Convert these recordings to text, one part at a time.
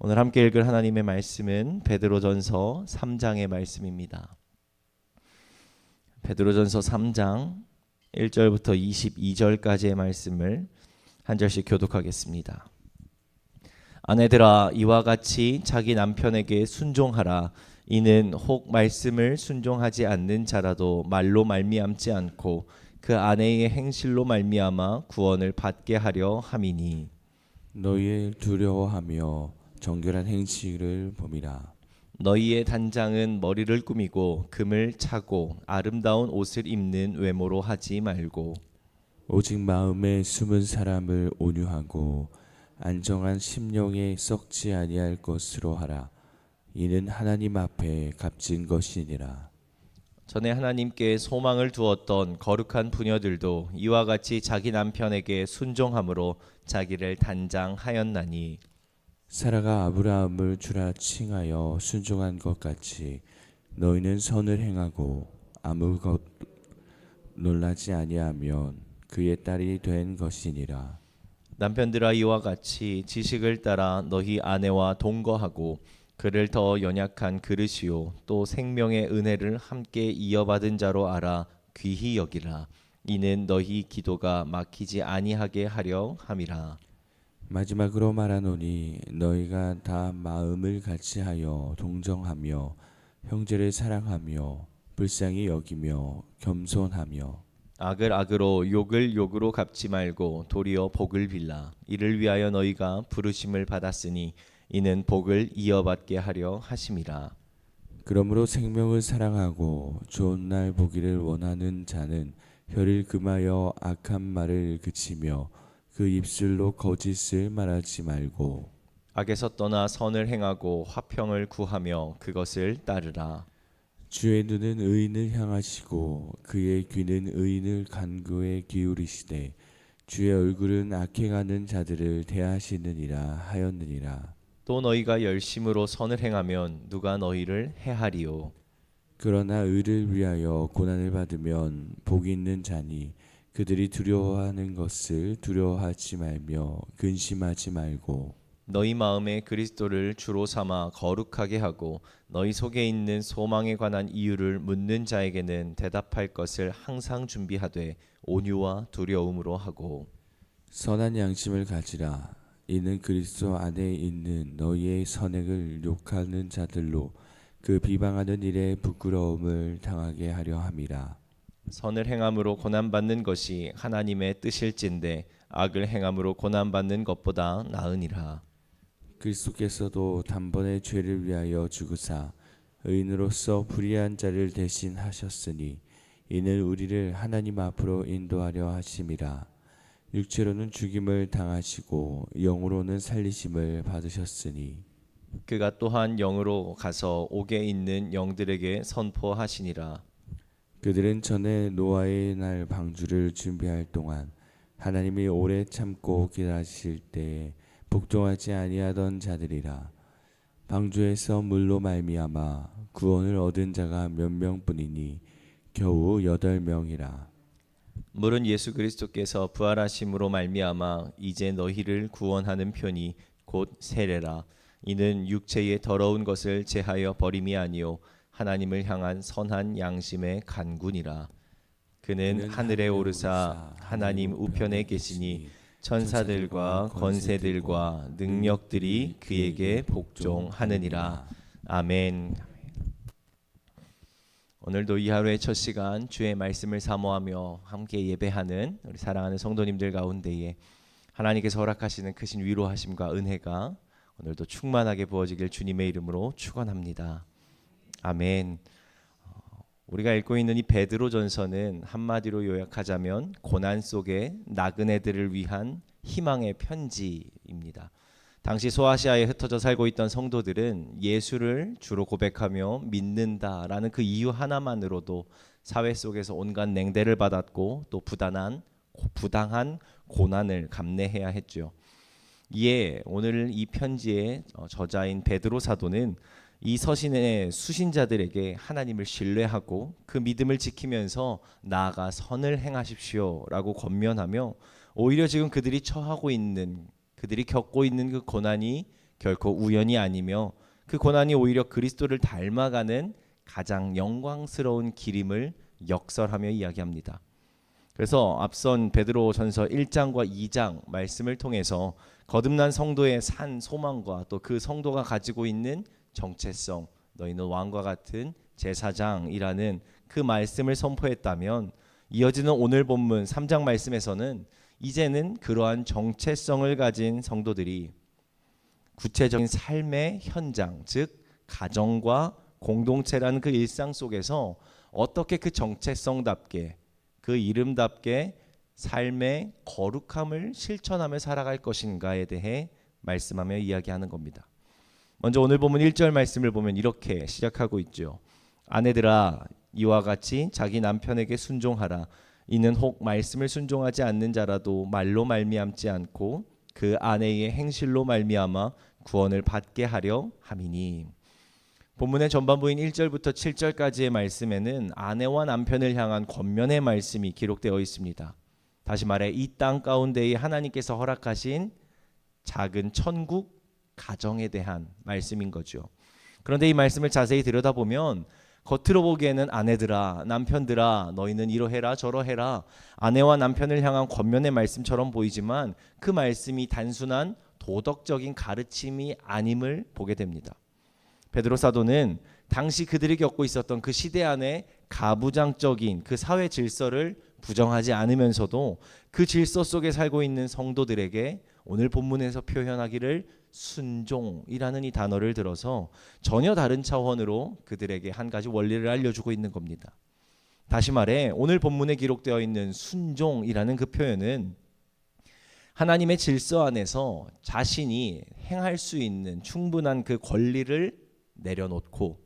오늘 함께 읽을 하나님의 말씀은 베드로전서 3장의 말씀입니다. 베드로전서 3장 1절부터 22절까지의 말씀을 한 절씩 교독하겠습니다. 아내들아, 이와 같이 자기 남편에게 순종하라. 이는 혹 말씀을 순종하지 않는 자라도 말로 말미암지 않고 그 아내의 행실로 말미암아 구원을 받게 하려 함이니, 너희의 두려워하며 정결한 행실을 범이라. 너희의 단장은 머리를 꾸미고 금을 차고 아름다운 옷을 입는 외모로 하지 말고, 오직 마음에 숨은 사람을 온유하고 안정한 심령에 썩지 아니할 것으로 하라. 이는 하나님 앞에 값진 것이니라. 전에 하나님께 소망을 두었던 거룩한 부녀들도 이와 같이 자기 남편에게 순종함으로 자기를 단장하였나니, 사라가 아브라함을 주라 칭하여 순종한 것 같이 너희는 선을 행하고 아무 것 놀라지 아니하면 그의 딸이 된 것이니라. 남편들아, 이와 같이 지식을 따라 너희 아내와 동거하고 그를 더 연약한 그릇이요 또 생명의 은혜를 함께 이어받은 자로 알아 귀히 여기라. 이는 너희 기도가 막히지 아니하게 하려 함이라. 마지막으로 말하노니 너희가 다 마음을 같이하여 동정하며 형제를 사랑하며 불쌍히 여기며 겸손하며 악을 악으로 욕을 욕으로 갚지 말고 도리어 복을 빌라. 이를 위하여 너희가 부르심을 받았으니 이는 복을 이어받게 하려 하심이라. 그러므로 생명을 사랑하고 좋은 날 보기를 원하는 자는 혀를 금하여 악한 말을 그치며 그 입술로 거짓을 말하지 말고 악에서 떠나 선을 행하고 화평을 구하며 그것을 따르라. 주의 눈은 의인을 향하시고 그의 귀는 의인을 간구에 기울이시되 주의 얼굴은 악행하는 자들을 대하시느니라 하였느니라. 또 너희가 열심으로 선을 행하면 누가 너희를 해하리요. 그러나 의를 위하여 고난을 받으면 복이 있는 자니 그들이 두려워하는 것을 두려워하지 말며 근심하지 말고 너희 마음에 그리스도를 주로 삼아 거룩하게 하고 너희 속에 있는 소망에 관한 이유를 묻는 자에게는 대답할 것을 항상 준비하되 온유와 두려움으로 하고, 선한 양심을 가지라. 이는 그리스도 안에 있는 너희의 선행을 욕하는 자들로 그 비방하는 일에 부끄러움을 당하게 하려 함이라. 선을 행함으로 고난받는 것이 하나님의 뜻일진데 악을 행함으로 고난받는 것보다 나으니라. 그리스도께서도 단번에 죄를 위하여 죽으사 의인으로서 불의한 자를 대신하셨으니 이는 우리를 하나님 앞으로 인도하려 하심이라. 육체로는 죽임을 당하시고 영으로는 살리심을 받으셨으니 그가 또한 영으로 가서 옥에 있는 영들에게 선포하시니라. 그들은 전에 노아의 날 방주를 준비할 동안 하나님이 오래 참고 기다리실 때에 복종하지 아니하던 자들이라. 방주에서 물로 말미암아 구원을 얻은 자가 몇 명뿐이니 겨우 8명이라. 물은 예수 그리스도께서 부활하심으로 말미암아 이제 너희를 구원하는 편이 곧 세례라. 이는 육체의 더러운 것을 제하여 버림이 아니요 하나님을 향한 선한 양심의 간군이라. 그는 하늘에 오르사 하나님 우편에 계시니 천사들과 권세들과 능력들이 그에게 복종하느니라. 아멘. 오늘도 이 하루의 첫 시간 주의 말씀을 사모하며 함께 예배하는 우리 사랑하는 성도님들 가운데에 하나님께서 허락하시는 크신 위로하심과 은혜가 오늘도 충만하게 부어지길 주님의 이름으로 축원합니다. 아멘. 우리가 읽고 있는 이 베드로전서는 한마디로 요약하자면 고난 속에 나그네들을 위한 희망의 편지입니다. 당시 소아시아에 흩어져 살고 있던 성도들은 예수를 주로 고백하며 믿는다라는 그 이유 하나만으로도 사회 속에서 온갖 냉대를 받았고 또 부당한 고난을 감내해야 했죠. 이에 오늘 이 편지의 저자인 베드로 사도는 이 서신의 수신자들에게 하나님을 신뢰하고 그 믿음을 지키면서 나아가 선을 행하십시오라고 권면하며 오히려 지금 그들이 겪고 있는 그 고난이 결코 우연이 아니며 그 고난이 오히려 그리스도를 닮아가는 가장 영광스러운 길임을 역설하며 이야기합니다. 그래서 앞선 베드로전서 1장과 2장 말씀을 통해서 거듭난 성도의 산 소망과 또 그 성도가 가지고 있는 정체성, 너희는 왕과 같은 제사장이라는 그 말씀을 선포했다면, 이어지는 오늘 본문 3장 말씀에서는 이제는 그러한 정체성을 가진 성도들이 구체적인 삶의 현장, 즉 가정과 공동체라는 그 일상 속에서 어떻게 그 정체성답게, 그 이름답게 삶의 거룩함을 실천하며 살아갈 것인가에 대해 말씀하며 이야기하는 겁니다. 먼저 오늘 본문 1절 말씀을 보면 이렇게 시작하고 있죠. 아내들아, 이와 같이 자기 남편에게 순종하라. 이는 혹 말씀을 순종하지 않는 자라도 말로 말미암지 않고 그 아내의 행실로 말미암아 구원을 받게 하려 함이니. 본문의 전반부인 1절부터 7절까지의 말씀에는 아내와 남편을 향한 권면의 말씀이 기록되어 있습니다. 다시 말해 이 땅 가운데에 하나님께서 허락하신 작은 천국 가정에 대한 말씀인 거죠. 그런데 이 말씀을 자세히 들여다보면 겉으로 보기에는 아내들아, 남편들아, 너희는 이러해라 저러해라, 아내와 남편을 향한 권면의 말씀처럼 보이지만 그 말씀이 단순한 도덕적인 가르침이 아님을 보게 됩니다. 베드로 사도는 당시 그들이 겪고 있었던 그 시대 안에 가부장적인 그 사회 질서를 부정하지 않으면서도 그 질서 속에 살고 있는 성도들에게 오늘 본문에서 표현하기를 순종이라는 이 단어를 들어서 전혀 다른 차원으로 그들에게 한 가지 원리를 알려주고 있는 겁니다. 다시 말해 오늘 본문에 기록되어 있는 순종이라는 그 표현은 하나님의 질서 안에서 자신이 행할 수 있는 충분한 그 권리를 내려놓고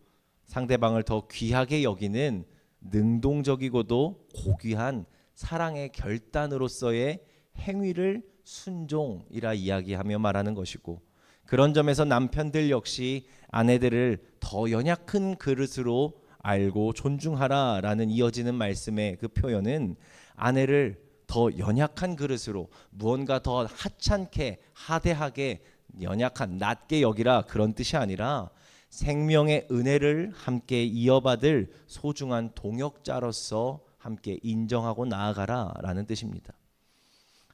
상대방을 더 귀하게 여기는 능동적이고도 고귀한 사랑의 결단으로서의 행위를 순종이라 이야기하며 말하는 것이고, 그런 점에서 남편들 역시 아내들을 더 연약한 그릇으로 알고 존중하라라는 이어지는 말씀의 그 표현은 아내를 더 연약한 그릇으로 무언가 더 하찮게 하대하게 연약한 낮게 여기라, 그런 뜻이 아니라 생명의 은혜를 함께 이어받을 소중한 동역자로서 함께 인정하고 나아가라라는 뜻입니다.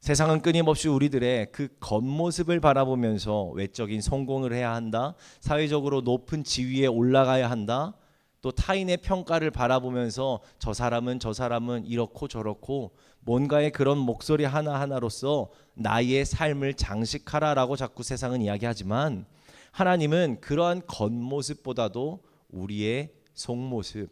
세상은 끊임없이 우리들의 그 겉모습을 바라보면서 외적인 성공을 해야 한다, 사회적으로 높은 지위에 올라가야 한다, 또 타인의 평가를 바라보면서 저 사람은 이렇고 저렇고 뭔가의 그런 목소리 하나하나로서 나의 삶을 장식하라라고 자꾸 세상은 이야기하지만, 하나님은 그러한 겉모습보다도 우리의 속모습,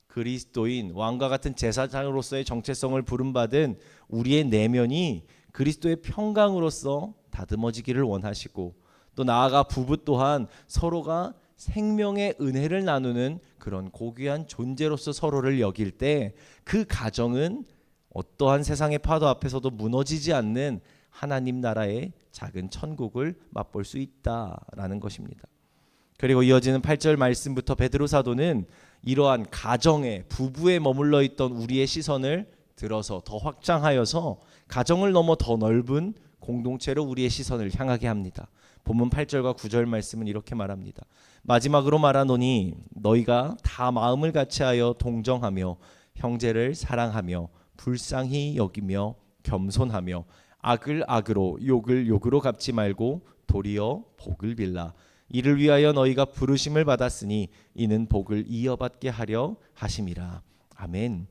그리스도인 왕과 같은 제사장으로서의 정체성을 부름받은 우리의 내면이 그리스도의 평강으로서 다듬어지기를 원하시고, 또 나아가 부부 또한 서로가 생명의 은혜를 나누는 그런 고귀한 존재로서 서로를 여길 때 그 가정은 어떠한 세상의 파도 앞에서도 무너지지 않는 하나님 나라의 작은 천국을 맛볼 수 있다라는 것입니다. 그리고 이어지는 8절 말씀부터 베드로 사도는 이러한 가정에, 부부에 머물러 있던 우리의 시선을 들어서 더 확장하여서 가정을 넘어 더 넓은 공동체로 우리의 시선을 향하게 합니다. 본문 8절과 9절 말씀은 이렇게 말합니다. 마지막으로 말하노니 너희가 다 마음을 같이하여 동정하며 형제를 사랑하며 불쌍히 여기며 겸손하며 악을 악으로 욕을 욕으로 갚지 말고 도리어 복을 빌라. 이를 위하여 너희가 부르심을 받았으니 이는 복을 이어받게 하려 하심이라. 아멘.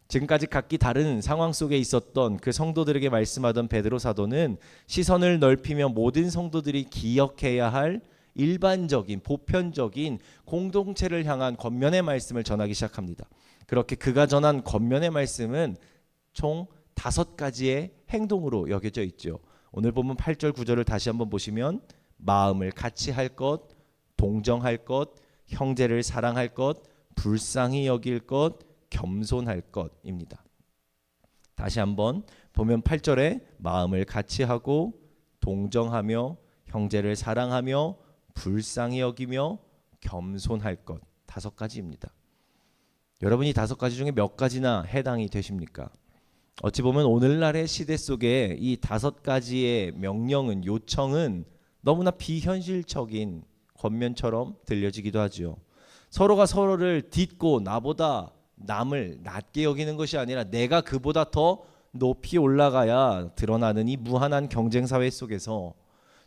지금까지 각기 다른 상황 속에 있었던 그 성도들에게 말씀하던 베드로 사도는 시선을 넓히며 모든 성도들이 기억해야 할 일반적인 보편적인 공동체를 향한 권면의 말씀을 전하기 시작합니다. 그렇게 그가 전한 권면의 말씀은 총 5가지의 행동으로 여겨져 있죠. 오늘 보면 8절 9절을 다시 한번 보시면 마음을 같이 할 것, 동정할 것, 형제를 사랑할 것, 불쌍히 여길 것, 겸손할 것입니다. 다시 한번 보면 8절에 마음을 같이 하고 동정하며 형제를 사랑하며 불쌍히 여기며 겸손할 것, 5가지입니다. 여러분이 5가지 중에 몇 가지나 해당이 되십니까? 어찌 보면 오늘날의 시대 속에 이 5가지의 명령은, 요청은 너무나 비현실적인 권면처럼 들려지기도 하죠. 서로가 서로를 딛고 나보다 남을 낮게 여기는 것이 아니라 내가 그보다 더 높이 올라가야 드러나는 이 무한한 경쟁 사회 속에서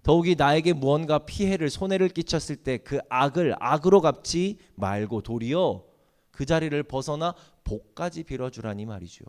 더욱이 나에게 무언가 피해를 손해를 끼쳤을 때 그 악을 악으로 갚지 말고 도리어 그 자리를 벗어나 복까지 빌어주라니 말이죠.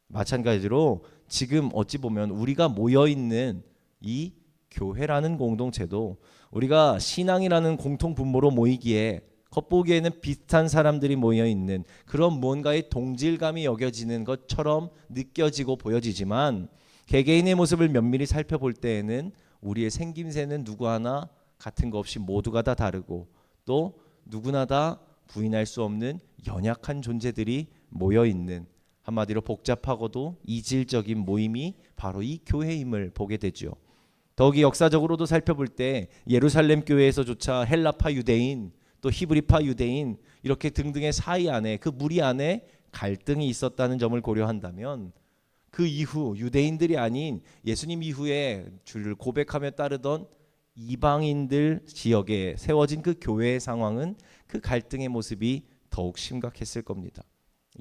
마찬가지로 지금 어찌 보면 우리가 모여있는 이 교회라는 공동체도 우리가 신앙이라는 공통 분모로 모이기에 겉보기에는 비슷한 사람들이 모여있는 그런 무언가의 동질감이 여겨지는 것처럼 느껴지고 보여지지만 개개인의 모습을 면밀히 살펴볼 때에는 우리의 생김새는 누구 하나 같은 거 없이 모두가 다 다르고 또 누구나 다 부인할 수 없는 연약한 존재들이 모여있는 한마디로 복잡하고도 이질적인 모임이 바로 이 교회임을 보게 되죠. 더욱이 역사적으로도 살펴볼 때 예루살렘 교회에서조차 헬라파 유대인 또 히브리파 유대인 이렇게 등등의 사이 안에 그 무리 안에 갈등이 있었다는 점을 고려한다면 그 이후 유대인들이 아닌 예수님 이후에 주를 고백하며 따르던 이방인들 지역에 세워진 그 교회의 상황은 그 갈등의 모습이 더욱 심각했을 겁니다.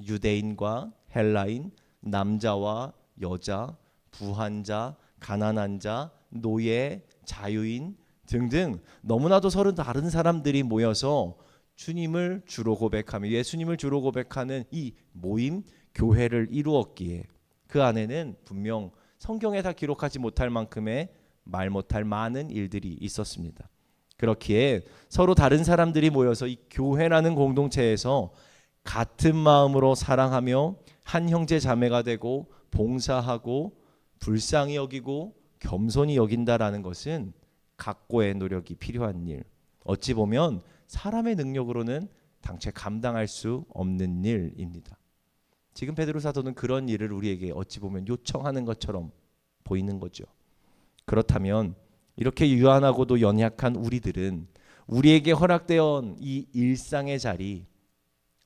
유대인과 헬라인, 남자와 여자, 부한 자, 가난한 자, 노예, 자유인 등등 너무나도 서로 다른 사람들이 모여서 주님을 주로 고백하며 예수님을 주로 고백하는 이 모임 교회를 이루었기에 그 안에는 분명 성경에 다 기록하지 못할 만큼의 말 못할 많은 일들이 있었습니다. 그렇기에 서로 다른 사람들이 모여서 이 교회라는 공동체에서 같은 마음으로 사랑하며 한 형제 자매가 되고 봉사하고 불쌍히 여기고 겸손히 여긴다라는 것은 각고의 노력이 필요한 일, 어찌 보면 사람의 능력으로는 당최 감당할 수 없는 일입니다. 지금 베드로 사도는 그런 일을 우리에게 어찌 보면 요청하는 것처럼 보이는 거죠. 그렇다면 이렇게 유한하고도 연약한 우리들은 우리에게 허락되어 이 일상의 자리,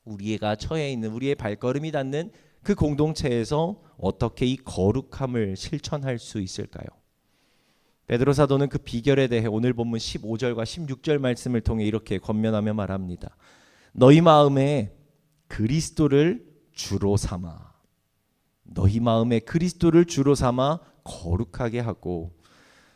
우리가 처해 있는 우리의 발걸음이 닿는 그 공동체에서 어떻게 이 거룩함을 실천할 수 있을까요? 베드로 사도는 그 비결에 대해 오늘 본문 15절과 16절 말씀을 통해 이렇게 권면하며 말합니다. 너희 마음에 그리스도를 주로 삼아, 너희 마음에 그리스도를 주로 삼아 거룩하게 하고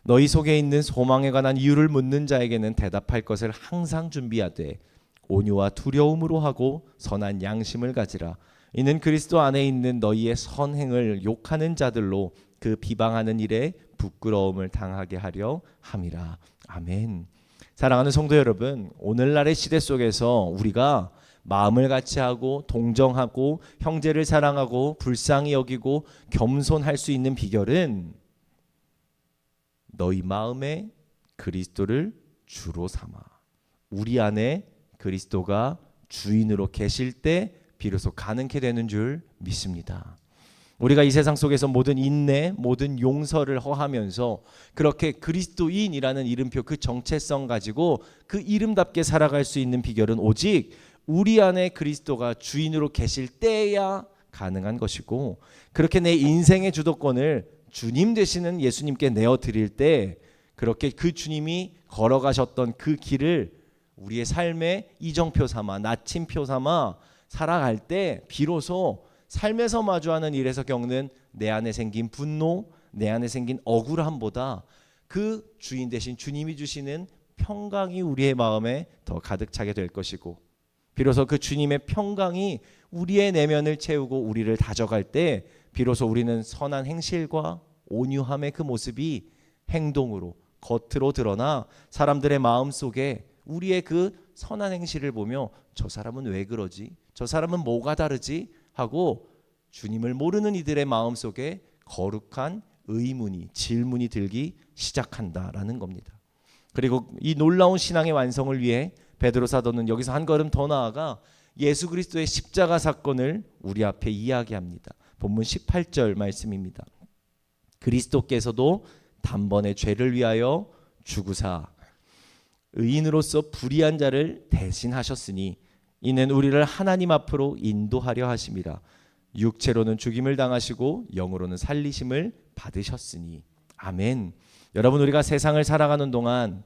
너희 속에 있는 소망에 관한 이유를 묻는 자에게는 대답할 것을 항상 준비하되 온유와 두려움으로 하고 선한 양심을 가지라. 이는 그리스도 안에 있는 너희의 선행을 욕하는 자들로 그 비방하는 일에 부끄러움을 당하게 하려 함이라. 아멘. 사랑하는 성도 여러분, 오늘날의 시대 속에서 우리가 마음을 같이 하고 동정하고 형제를 사랑하고 불쌍히 여기고 겸손할 수 있는 비결은 너희 마음에 그리스도를 주로 삼아, 우리 안에 그리스도가 주인으로 계실 때 비로소 가능케 되는 줄 믿습니다. 우리가 이 세상 속에서 모든 인내, 모든 용서를 허하면서 그렇게 그리스도인이라는 이름표 그 정체성 가지고 그 이름답게 살아갈 수 있는 비결은 오직 우리 안에 그리스도가 주인으로 계실 때야 가능한 것이고, 그렇게 내 인생의 주도권을 주님 되시는 예수님께 내어드릴 때 그렇게 그 주님이 걸어가셨던 그 길을 우리의 삶의 이정표 삼아 나침표 삼아 살아갈 때 비로소 삶에서 마주하는 일에서 겪는 내 안에 생긴 분노, 내 안에 생긴 억울함보다 그 주인 되신 주님이 주시는 평강이 우리의 마음에 더 가득 차게 될 것이고, 비로소 그 주님의 평강이 우리의 내면을 채우고 우리를 다져갈 때 비로소 우리는 선한 행실과 온유함의 그 모습이 행동으로 겉으로 드러나 사람들의 마음 속에 우리의 그 선한 행실을 보며 저 사람은 왜 그러지? 저 사람은 뭐가 다르지? 하고 주님을 모르는 이들의 마음 속에 거룩한 의문이, 질문이 들기 시작한다라는 겁니다. 그리고 이 놀라운 신앙의 완성을 위해 베드로 사도는 여기서 한 걸음 더 나아가 예수 그리스도의 십자가 사건을 우리 앞에 이야기합니다. 본문 18절 말씀입니다. 그리스도께서도 단번에 죄를 위하여 죽으사 의인으로서 불의한 자를 대신하셨으니 이는 우리를 하나님 앞으로 인도하려 하심이라. 육체로는 죽임을 당하시고 영으로는 살리심을 받으셨으니. 아멘. 여러분, 우리가 세상을 살아가는 동안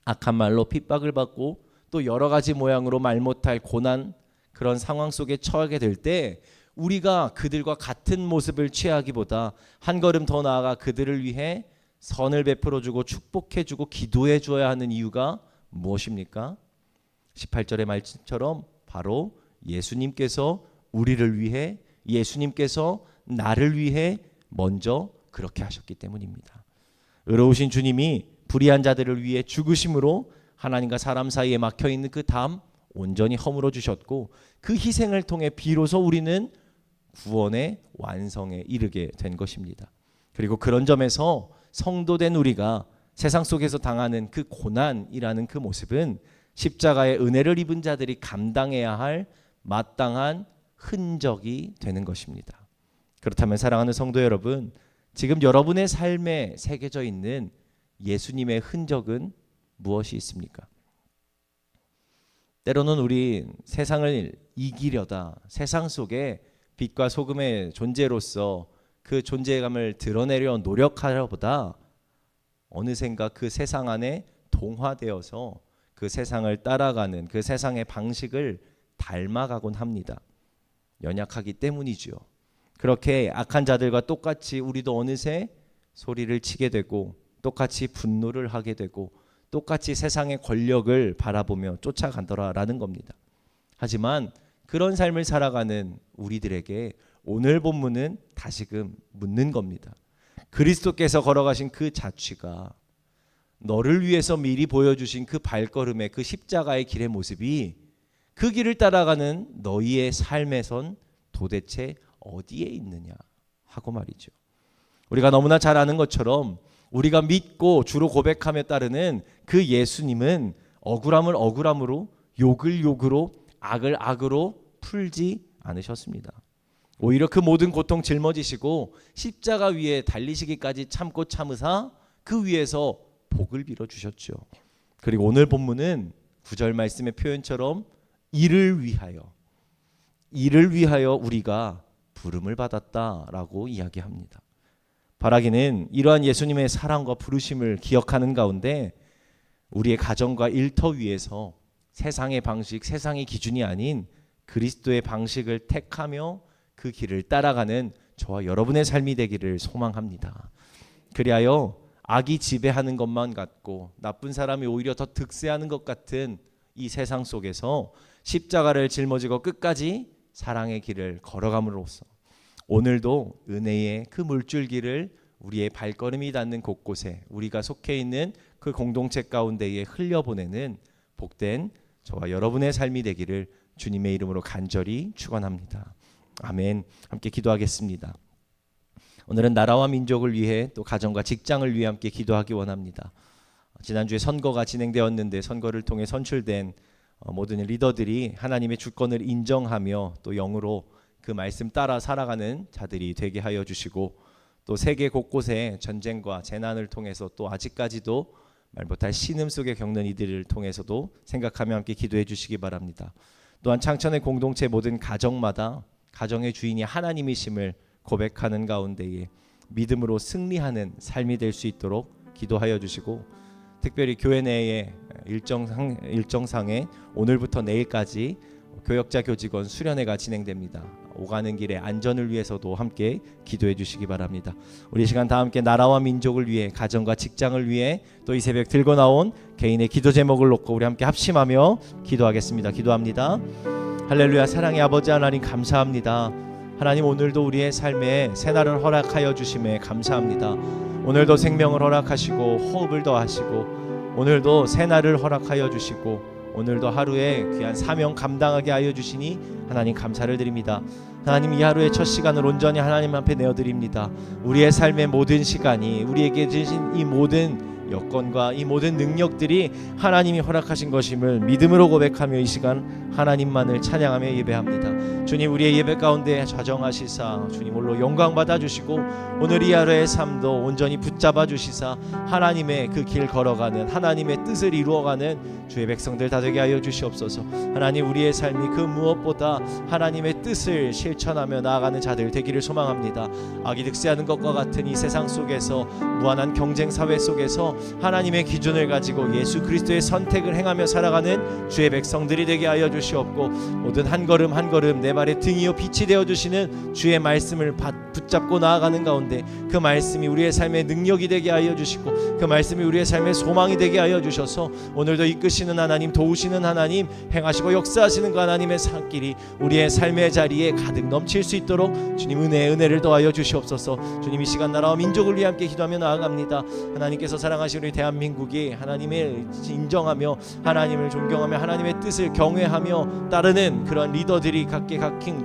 악한 말로 핍박을 받고 또 여러 가지 모양으로 말 못할 고난, 그런 상황 속에 처하게 될 때 우리가 그들과 같은 모습을 취하기보다 한 걸음 더 나아가 그들을 위해 선을 베풀어주고 축복해주고 기도해줘야 하는 이유가 무엇입니까? 18절의 말씀처럼 바로 예수님께서 우리를 위해, 예수님께서 나를 위해 먼저 그렇게 하셨기 때문입니다. 의로우신 주님이 불의한 자들을 위해 죽으심으로 하나님과 사람 사이에 막혀있는 그 담 온전히 허물어 주셨고, 그 희생을 통해 비로소 우리는 구원의 완성에 이르게 된 것입니다. 그리고 그런 점에서 성도된 우리가 세상 속에서 당하는 그 고난이라는 그 모습은 십자가의 은혜를 입은 자들이 감당해야 할 마땅한 흔적이 되는 것입니다. 그렇다면 사랑하는 성도 여러분, 지금 여러분의 삶에 새겨져 있는 예수님의 흔적은 무엇이 있습니까? 때로는 우리 세상을 이기려다 세상 속에 빛과 소금의 존재로서 그 존재감을 드러내려 노력하려보다 어느샌가 그 세상 안에 동화되어서 그 세상을 따라가는 그 세상의 방식을 닮아가곤 합니다. 연약하기 때문이지요. 그렇게 악한 자들과 똑같이 우리도 어느새 소리를 치게 되고 똑같이 분노를 하게 되고 똑같이 세상의 권력을 바라보며 쫓아간다라는 겁니다. 하지만 그런 삶을 살아가는 우리들에게 오늘 본문은 다시금 묻는 겁니다. 그리스도께서 걸어가신 그 자취가, 너를 위해서 미리 보여주신 그 발걸음의 그 십자가의 길의 모습이 그 길을 따라가는 너희의 삶에선 도대체 어디에 있느냐 하고 말이죠. 우리가 너무나 잘 아는 것처럼 우리가 믿고 주로 고백하며 따르는 그 예수님은 억울함을 억울함으로, 욕을 욕으로, 악을 악으로 풀지 않으셨습니다. 오히려 그 모든 고통 짊어지시고 십자가 위에 달리시기까지 참고 참으사 그 위에서 복을 빌어 주셨죠. 그리고 오늘 본문은 9절 말씀의 표현처럼 이를 위하여 우리가 부름을 받았다라고 이야기합니다. 바라기는 이러한 예수님의 사랑과 부르심을 기억하는 가운데 우리의 가정과 일터 위에서 세상의 방식, 세상의 기준이 아닌 그리스도의 방식을 택하며 그 길을 따라가는 저와 여러분의 삶이 되기를 소망합니다. 그리하여 악이 지배하는 것만 같고 나쁜 사람이 오히려 더 득세하는 것 같은 이 세상 속에서 십자가를 짊어지고 끝까지 사랑의 길을 걸어감으로써 오늘도 은혜의 그 물줄기를 우리의 발걸음이 닿는 곳곳에 우리가 속해 있는 그 공동체 가운데에 흘려보내는 복된 저와 여러분의 삶이 되기를 주님의 이름으로 간절히 축원합니다. 아멘. 함께 기도하겠습니다. 오늘은 나라와 민족을 위해 또 가정과 직장을 위해 함께 기도하기 원합니다. 지난주에 선거가 진행되었는데 선거를 통해 선출된 모든 리더들이 하나님의 주권을 인정하며 또 영으로 그 말씀 따라 살아가는 자들이 되게 하여 주시고, 또 세계 곳곳에 전쟁과 재난을 통해서 또 아직까지도 말 못할 신음 속에 겪는 이들을 통해서도 생각하며 함께 기도해 주시기 바랍니다. 또한 창천의 공동체 모든 가정마다 가정의 주인이 하나님이심을 고백하는 가운데에 믿음으로 승리하는 삶이 될 수 있도록 기도하여 주시고, 특별히 교회 내에 일정상에 오늘부터 내일까지 교역자 교직원 수련회가 진행됩니다. 오가는 길의 안전을 위해서도 함께 기도해 주시기 바랍니다. 우리 시간 다 함께 나라와 민족을 위해, 가정과 직장을 위해 또 이 새벽 들고 나온 개인의 기도 제목을 놓고 우리 함께 합심하며 기도하겠습니다. 기도합니다. 할렐루야. 사랑의 아버지 하나님, 감사합니다. 하나님, 오늘도 우리의 삶에 새날을 허락하여 주심에 감사합니다. 오늘도 생명을 허락하시고 호흡을 더하시고 오늘도 새날을 허락하여 주시고 오늘도 하루에 귀한 사명 감당하게 하여 주시니 하나님 감사를 드립니다. 하나님, 이 하루의 첫 시간을 온전히 하나님 앞에 내어드립니다. 우리의 삶의 모든 시간이, 우리에게 주신 이 모든 여건과 이 모든 능력들이 하나님이 허락하신 것임을 믿음으로 고백하며 이 시간 하나님만을 찬양하며 예배합니다. 주님, 우리의 예배 가운데 좌정하시사 주님 홀로 영광 받아주시고 오늘 이 하루의 삶도 온전히 붙잡아 주시사 하나님의 그 길 걸어가는 하나님의 뜻을 이루어가는 주의 백성들 다 되게 하여 주시옵소서. 하나님, 우리의 삶이 그 무엇보다 하나님의 뜻을 실천하며 나아가는 자들 되기를 소망합니다. 악이 득세하는 것과 같은 이 세상 속에서 무한한 경쟁 사회 속에서 하나님의 기준을 가지고 예수 그리스도의 선택을 행하며 살아가는 주의 백성들이 되게 하여 주시옵고 모든 한 걸음 한 걸음 내 발의 등이요 빛이 되어 주시는 주의 말씀을 붙잡고 나아가는 가운데 그 말씀이 우리의 삶의 능력이 되게 하여 주시고 그 말씀이 우리의 삶의 소망이 되게 하여 주셔서 오늘도 이끄시는 하나님, 도우시는 하나님, 행하시고 역사하시는 그 하나님의 산길이 우리의 삶의 자리에 가득 넘칠 수 있도록 주님 은혜를 더하여 주시옵소서. 주님, 이 시간 나라와 민족을 위해 함께 기도하며 나아갑니다. 하나님께서 사랑하시는 우리 대한민국이 하나님을 인정하며 하나님을 존경하며 하나님의 뜻을 경외하며 따르는 그런 리더들이 각king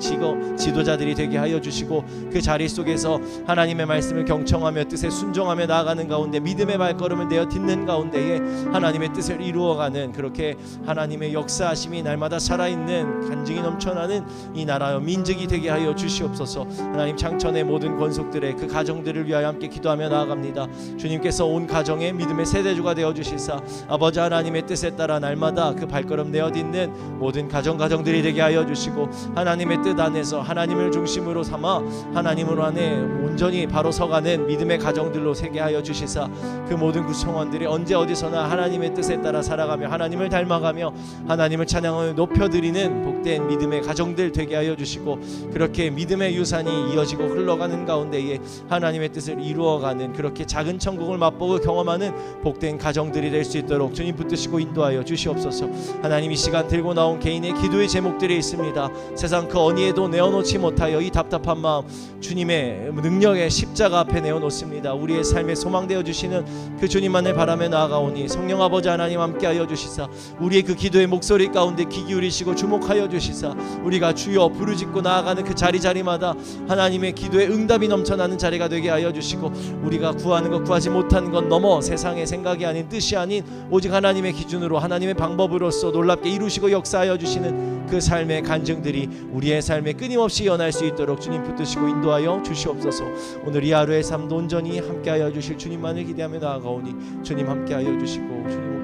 지도자들이 되게 하여 주시고 그 자리 속에서 하나님의 말씀을 경청하며 뜻에 순종하며 나아가는 가운데 믿음의 발걸음을 내어 딛는 가운데에 하나님의 뜻을 이루어가는 그렇게 하나님의 역사하심이 날마다 살아있는 간증이 넘쳐나는 이 나라여 민족이 되게 하여 주시옵소서. 하나님, 창천의 모든 권속들의 그 가정들을 위하여 함께 기도하며 나아갑니다. 주님께서 온 가정의 믿음의 세대주가 되어 주시사 아버지 하나님의 뜻에 따라 날마다 그 발걸음 내어 딛는 모든 가정들이 되게 하여 주시고 하나님의 뜻 안에서 하나님을 중심으로 삼아 하나님으로 안에 온전히 바로 서가는 믿음의 가정들로 세게 하여 주시사 그 모든 구성원들이 언제 어디서나 하나님의 뜻에 따라 살아가며 하나님을 닮아가며 하나님을 찬양하며 높여드리는 복된 믿음의 가정들 되게 하여 주시고 그렇게 믿음의 유산이 이어지고 흘러가는 가운데에 하나님의 뜻을 이루어가는 그렇게 작은 천국을 맛보고 경험하는 복된 가정들이 될 수 있도록 주님 붙드시고 인도하여 주시옵소서. 하나님, 이 시간 들고 나온 개인의 기도의 제목들이 있습니다. 세상 그 어디에도 내어놓지 못하여 이 답답한 마음 주님의 능력의 십자가 앞에 내어놓습니다. 우리의 삶에 소망되어 주시는 그 주님만을 바라며 나아가오니 성령 아버지 하나님 함께하여 주시사 우리의 그 기도의 목소리 가운데 귀 기울이시고 주목하여 주시사 우리가 주여 부르짖고 나아가는 그 자리마다 하나님의 기도의 응답이 넘쳐나는 자리가 되게 하여 주시고 우리가 구하는 것 구하지 못하는 것 넘어 세상의 생각이 아닌 뜻이 아닌 오직 하나님의 기준으로 하나님의 방법으로서 놀랍게 이루시고 역사하여 주시는 그 삶의 간증들이 우리의 삶에 끊임없이 연할 수 있도록 주님 붙드시고 인도하여 주시옵소서. 오늘 이 하루의 삶도 온전히 함께하여 주실 주님만을 기대하며 나아가오니 주님 함께하여 주시고 주님